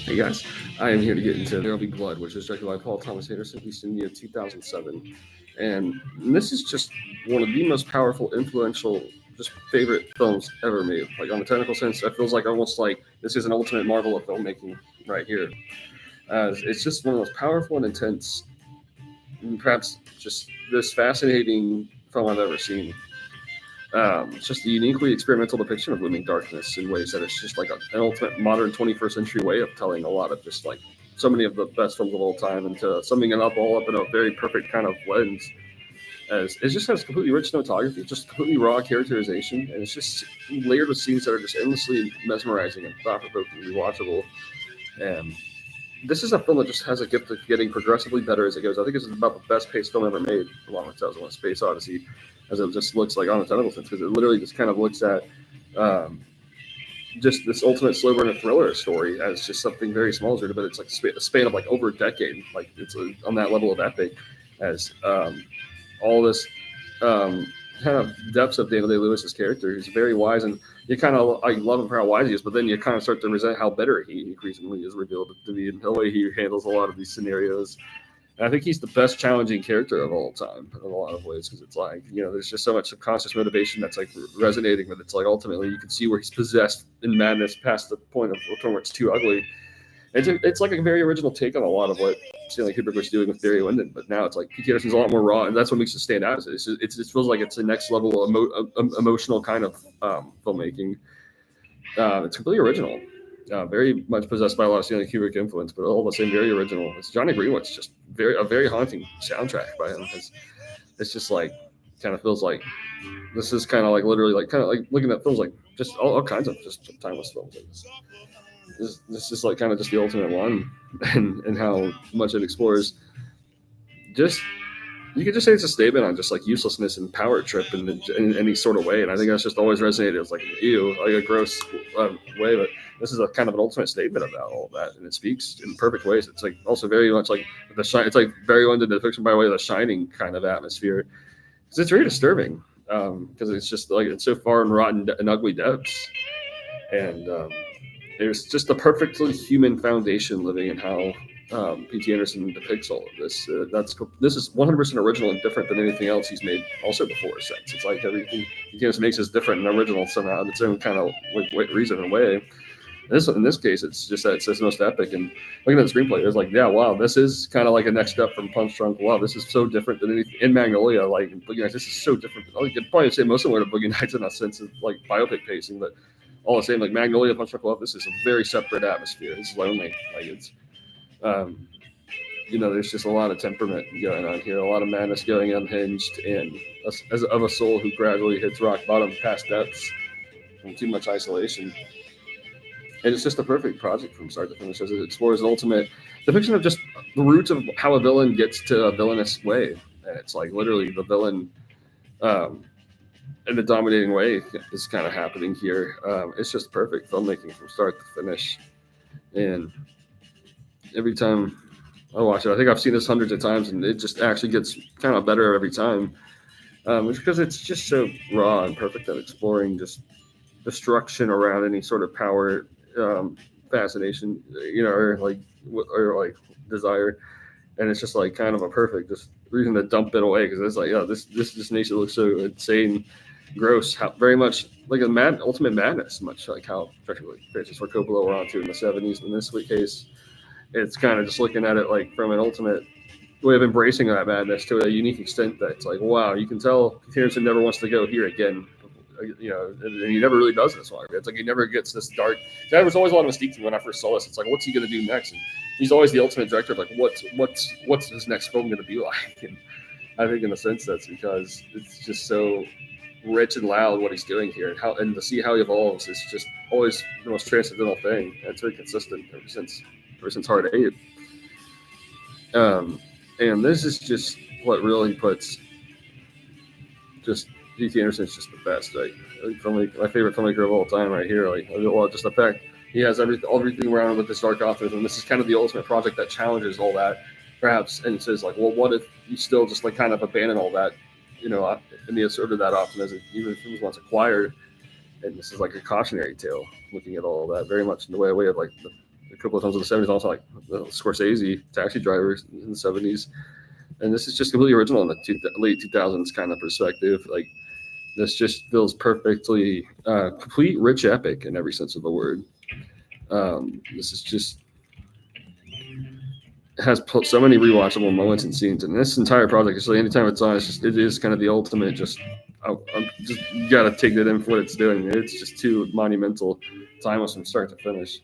Hey guys, I am here to get into There'll Be Blood, which was directed by Paul Thomas Anderson, released in the year 2007. And this is just one of the most powerful, influential, just favorite films ever made. Like on a technical sense, it feels like almost like this is an ultimate marvel of filmmaking right here. As it's just one of the most powerful and intense, and perhaps just this fascinating film I've ever seen. It's just a uniquely experimental depiction of looming darkness in ways that it's just like an ultimate modern 21st century way of telling a lot of just like so many of the best films of all time into summing it up all up in a very perfect kind of lens. As it just has completely rich cinematography, just completely raw characterization, and it's just layered with scenes that are just endlessly mesmerizing and thought-provokingly watchable. And this is a film that just has a gift of getting progressively better as it goes. I think it's about the best paced film ever made, along with 2001: Space Odyssey, as it just looks like on a technical sense, because it literally just kind of looks at um, just this ultimate slow burn of thriller story as just something very small, but it's like a span of like over a decade. Like it's on that level of epic, as all this um, kind of depths of Daniel Day Lewis's character. He's very wise, and you kind of I love him for how wise he is, but then you kind of start to resent how bitter he increasingly is revealed to be, and the way he handles a lot of these scenarios. And I think he's the best challenging character of all time in a lot of ways, because it's like, there's just so much subconscious motivation that's like resonating with. It's like ultimately you can see where he's possessed in madness past the point of where it's too ugly. It's like a very original take on a lot of what Stanley Kubrick was doing with Barry Lyndon, but now it's like P.T. Anderson's a lot more raw, and that's what makes it stand out. It feels like it's the next level of emotional kind of filmmaking. It's completely original, very much possessed by a lot of Stanley Kubrick influence, but all the same very original. It's Johnny Greenwood's just a very haunting soundtrack by him. It's just like kind of feels like this is kind of like literally like kind of like looking at films like just all kinds of just timeless films. Like this is like kind of just the ultimate one, and how much it explores just you could just say it's a statement on just like uselessness and power trip in any sort of way. And I think that's just always resonated as like ew, like a gross way. But this is a kind of an ultimate statement about all of that, and it speaks in perfect ways. It's like also very much like the shine. It's like very London depiction by way of the Shining kind of atmosphere, because it's very disturbing. Because it's just like it's so far and rotten and ugly depths, and there's just a perfectly human foundation living in how P.T. Anderson depicts all of this. This is 100% original and different than anything else he's made also before. Since it's like everything P.T. Anderson makes is different and original somehow in its own kind of reason and way. In this case, it's just that it's the most epic. And looking at the screenplay, it's like, yeah, wow, this is kind of like a next step from Punch Drunk Love. This is so different than anything in Magnolia. Like Boogie Nights, this is so different. I could probably say most similar to Boogie Nights in a sense of like biopic pacing, but all the same, like Magnolia, Punch Drunk Love, this is a very separate atmosphere. It's lonely. Like it's, um, there's just a lot of temperament going on here, a lot of madness going unhinged, and as of a soul who gradually hits rock bottom past depths from too much isolation. And it's just a perfect project from start to finish as it explores an ultimate depiction of just the roots of how a villain gets to a villainous way. And it's like literally the villain um, in a dominating way is kind of happening here. It's just perfect filmmaking from start to finish. And every time I watch it, I think I've seen this hundreds of times, and it just actually gets kind of better every time. It's because it's just so raw and perfect at exploring just destruction around any sort of power um, fascination, or like desire, and it's just like kind of a perfect just reason to dump it away, because it's like, yeah, this nation looks so insane, gross, how, very much like a ultimate madness, much like how Francis Ford Coppola were onto in the '70s. In this case, it's kind of just looking at it like from an ultimate way of embracing that madness to a unique extent that it's like, wow, you can tell Peterson never wants to go here again. And he never really does this one. It's like he never gets this dark. There was always a lot of mystique to me when I first saw this. It's like, what's he going to do next? And he's always the ultimate director of like, what's his next film going to be like? And I think in a sense that's because it's just so rich and loud what he's doing here, and to see how he evolves is just always the most transcendental thing. And it's very consistent ever since Hard Eight. And this is just what really puts just P.T. Anderson's just the best. My favorite filmmaker of all time, right here. Just the fact he has everything around with this dark optimism. This is kind of the ultimate project that challenges all that, perhaps, and says like, well, what if you still just like kind of abandon all that, in the assert of that optimism, even if it was once acquired. And this is like a cautionary tale, looking at all that very much in the way of like a couple of times in the 70s, also like Scorsese, Taxi Driver in the 70s. And this is just completely original in the late 2000s kind of perspective. Like, this just feels perfectly complete, rich epic in every sense of the word. This is just has so many rewatchable moments and scenes, and this entire project, just like anytime it's on, it is kind of the ultimate. I'm just, you gotta take that in for what it's doing. It's just too monumental, timeless from start to finish.